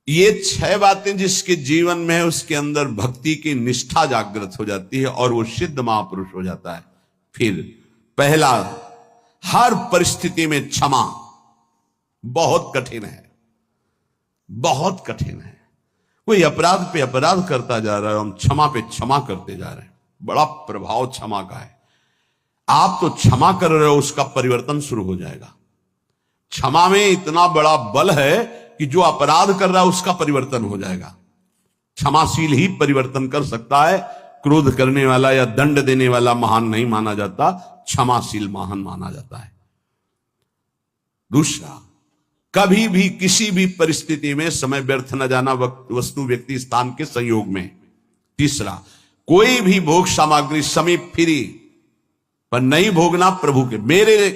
ये 6 बातें जिसके जीवन में है उसके अंदर भक्ति की निष्ठा जागृत हो जाती है और वो सिद्ध महापुरुष हो जाता है। फिर पहला, हर परिस्थिति में क्षमा। बहुत कठिन है, बहुत कठिन है। कोई अपराध पे अपराध करता जा रहा है, हम क्षमा पे क्षमा करते जा रहे हैं। बड़ा प्रभाव क्षमा का है। आप तो क्षमा कर रहे हो, उसका परिवर्तन शुरू हो जाएगा। क्षमा में इतना बड़ा बल है कि जो अपराध कर रहा है उसका परिवर्तन हो जाएगा। क्षमाशील ही परिवर्तन कर सकता है। क्रोध करने वाला या दंड देने वाला महान नहीं माना जाता, क्षमाशील महान माना जाता है। दूसरा, कभी भी किसी भी परिस्थिति में समय व्यर्थ न जाना, वस्तु व्यक्ति स्थान के संयोग में। तीसरा, कोई भी भोग सामग्री समीप फिरी पर नहीं भोगना प्रभु के। मेरे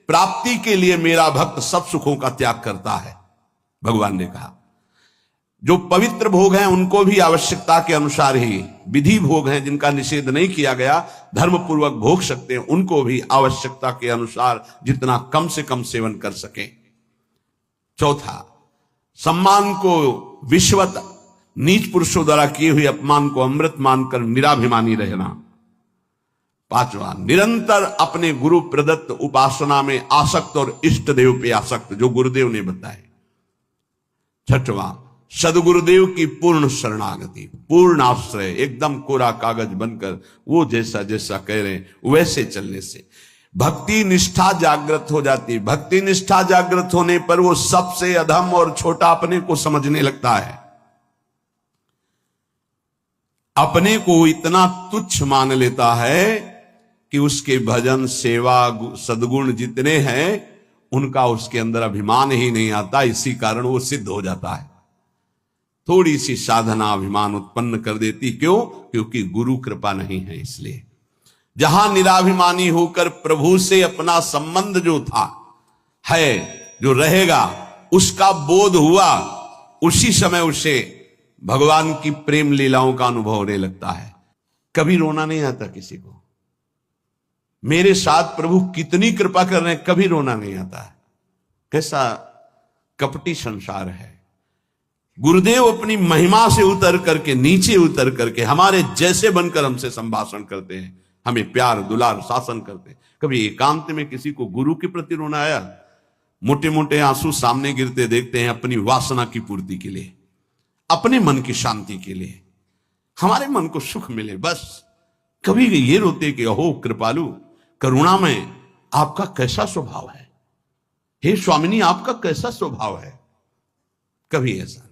प्राप्ति के लिए मेरा भक्त सब सुखों का त्याग करता है, भगवान ने कहा। जो पवित्र भोग हैं उनको भी आवश्यकता के अनुसार ही, विधि भोग हैं जिनका निषेध नहीं किया गया, धर्म पूर्वक भोग सकते हैं, उनको भी आवश्यकता के अनुसार जितना कम से कम सेवन कर सके। चौथा, सम्मान को विश्वत, नीच पुरुषों द्वारा किए हुए अपमान को अमृत मानकर निराभिमानी रहना। पांचवा, निरंतर अपने गुरु प्रदत्त उपासना में आसक्त और इष्ट देव पे आसक्त, जो गुरुदेव ने बताए। छठवां, सदगुरुदेव की पूर्ण शरणागति, पूर्ण आश्रय, एकदम कोरा कागज बनकर वो जैसा जैसा कह रहे हैं वैसे चलने से भक्ति निष्ठा जागृत हो जाती है। भक्ति निष्ठा जागृत होने पर वो सबसे अधम और छोटा अपने को समझने लगता है। अपने को इतना तुच्छ मान लेता है कि उसके भजन सेवा सद्गुण जितने हैं उनका उसके अंदर अभिमान ही नहीं आता। इसी कारण वो सिद्ध हो जाता है। थोड़ी सी साधना अभिमान उत्पन्न कर देती। क्यों? क्योंकि गुरु कृपा नहीं है। इसलिए जहां निराभिमानी होकर प्रभु से अपना संबंध जो था है जो रहेगा उसका बोध हुआ, उसी समय उसे भगवान की प्रेम लीलाओं का अनुभव होने लगता है। कभी रोना नहीं आता किसी को, मेरे साथ प्रभु कितनी कृपा कर रहे हैं, कभी रोना नहीं आता है। कैसा कपटी संसार है। गुरुदेव अपनी महिमा से उतर करके, नीचे उतर करके हमारे जैसे बनकर हमसे संभाषण करते हैं, हमें प्यार दुलार शासन करते हैं। कभी एकांत में किसी को गुरु के प्रति रोना आया? मोटे मोटे आंसू सामने गिरते देखते हैं अपनी वासना की पूर्ति के लिए, अपने मन की शांति के लिए, हमारे मन को सुख मिले, बस। कभी ये रोते कि अहो कृपालु, करुणा में आपका कैसा स्वभाव है, हे स्वामिनी आपका कैसा स्वभाव है? कभी ऐसा